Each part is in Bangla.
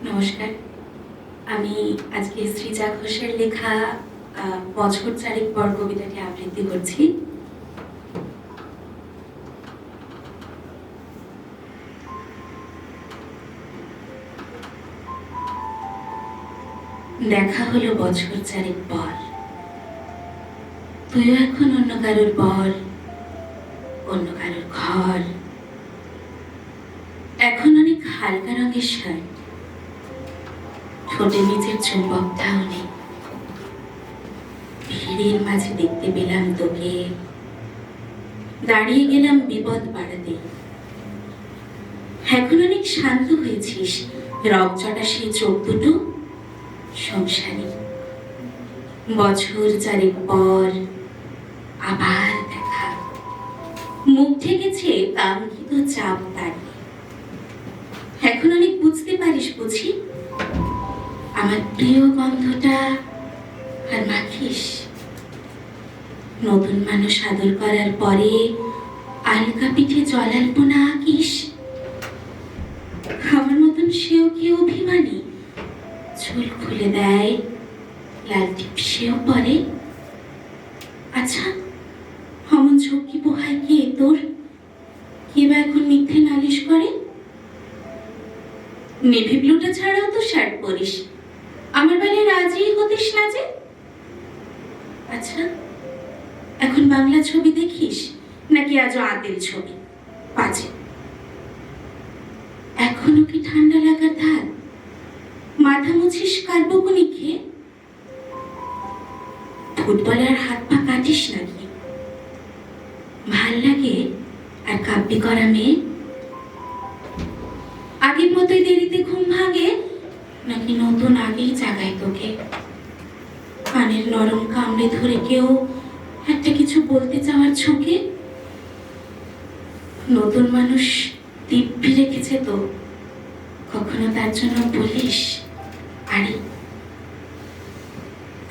নমস্কার। আমি আজকে শ্রীজা ঘোষের লেখা বছর চারেক পর কবিতাটি আবৃত্তি করছি। দেখা হলো বছর চারেক পর, তুইও এখন অন্য কারোর বর, অন্য কারোর ঘর। এখন অনেক হালকা রঙের শার্ট, ঠোঁটে নিচের চুম্বকটাও নেই। ভিড়ের মাঝে দেখতে পেলাম তোকে, দাঁড়িয়ে গেলাম বিপদ বাড়াতে। এখন অনেক শান্ত হয়েছিস, রকচটা সেই চোখ দুটো সংসারী। বছর চারেক পর আবার দেখা, মুখ ঠেকেছে কাঙ্ক্ষিত চাপ দাঁড়িয়ে। এখন অনেক বুঝতে পারিস বুঝি আমার প্রিয় গন্ধটা আর মাখিস। নতুন মানুষ আদর করার পরে আলকা পিঠে জলাল্পনা আঁকিস। আমার মতন সেও কি অভিমানী, চুল খুলে দেয়, লাল টিপ সেও পরে। আচ্ছা, অমন ঝক্কি পোহায় কে তোর? কে বা এখন মিথ্যে নালিশ করে? নেভি ব্লুটা ছাড়াও তো শার্ট পরিস, আমার বেলায় রাজি হতিস না যে। আচ্ছা, এখন বাংলা ছবি দেখিস নাকি আজও আদিল ছবি? বাজে। এখনো কি ঠান্ডা লাগার ধার? মাথা মুছিস কার্বকুনি খেয়ে? ফুটবলার হাত পা কাটিস নাকি? ভাল লাগে আর কাব্যি করা মেয়ে? আগের মতোই দেরিতে ঘুম ভাঙে নাকি নতুন আগেই জাগায় তোকে? কানের নরম কামড়ে ধরে কেউ একটা কিছু বলতে চাওয়ার ঝোঁকে? নতুন মানুষ দিব্যি রেখেছে তো, কখনো তার জন্য বলিস আরে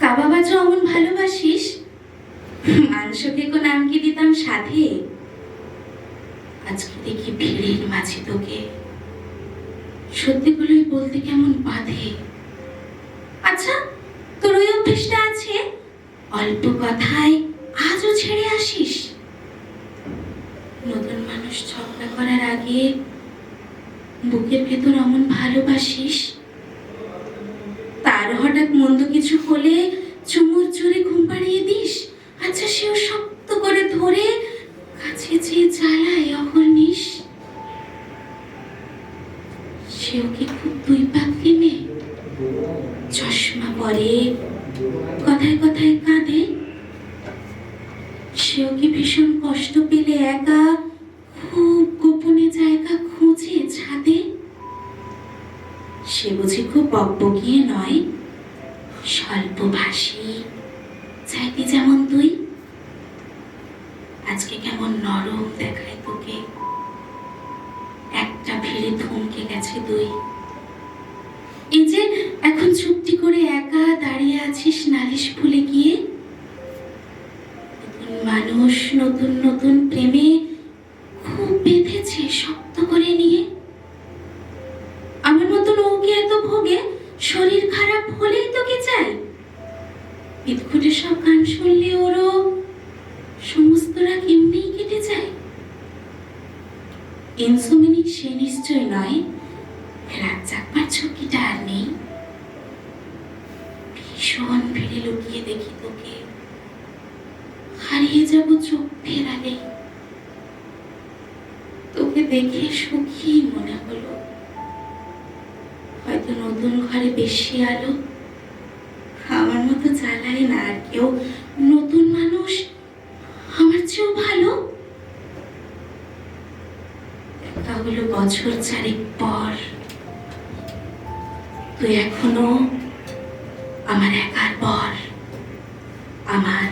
কাবাবাজো অমন ভালোবাসিস? মাংসকে কোন আমকি দিতাম সাথে। আজকে দেখি ভিড়ের মাঝে তোকে, সত্যিগুলোই বলতে কেমন বাধে। আচ্ছা, তোর ওই অভ্যেসটা আছে, অল্প কথায় আজও ছেড়ে আসিস। নতুন মানুষ ঝগড়া করার আগে বুকের ভেতর অমন ভালোবাসিস। তার হঠাৎ মন্দ কিছু হলে চুমুর জোরে ঘুম পাড়িয়ে দিস। আচ্ছা, সেও শক্ত করে ধরে কাছে যে জ্বালায় অহর্নিশ। সেও কি খুব দুই পাখি মেয়ে, চশমা পরে, কথায় কথায় কাঁদে? সেও কি ভীষণ কষ্ট পেলে একা খুব গোপনে জায়গা খুঁজে ছাদে? সে বুঝি খুব বকবকিয়ে নয়, স্বল্পভাষী, চাইতে যেমন তুই। আজকে কেমন নরম দেখায় তোকে, একটা ভিড়ে থমকে গেছে তুই। এই যে এখন চুপটি করে একা দাঁড়িয়ে আছিস নালিশ ভুলে গিয়ে। মানুষ নতুন নতুন প্রেমে খুব বেঁধেছে শক্ত করে নিয়ে। আমার মতন ওকে এত ভোগে, শরীর খারাপ হলেই তোকে চাই। বিদঘুটে সব গান শুনলে ওরও সমস্ত রাগ এমনিই কেটে যায়। ইনসোমেনিক সে নিশ্চয় নয়, রাত জাগবার ঝুঁকিটা আর নেই। ভীষণ ভিড়ে লুকিয়ে দেখি তোকে, হারিয়ে যাব চোখ ফেরালে। তোকে দেখে সুখী মনে হলো, হয়তো নতুন ঘরে বেশি আলো। আমার মতো জ্বালাই না আর কেউ, নতুন মানুষ আমার চেয়েও ভালো। দেখা হলো বছর চারেক পর, তুই এখনো আমার একার পর, আমার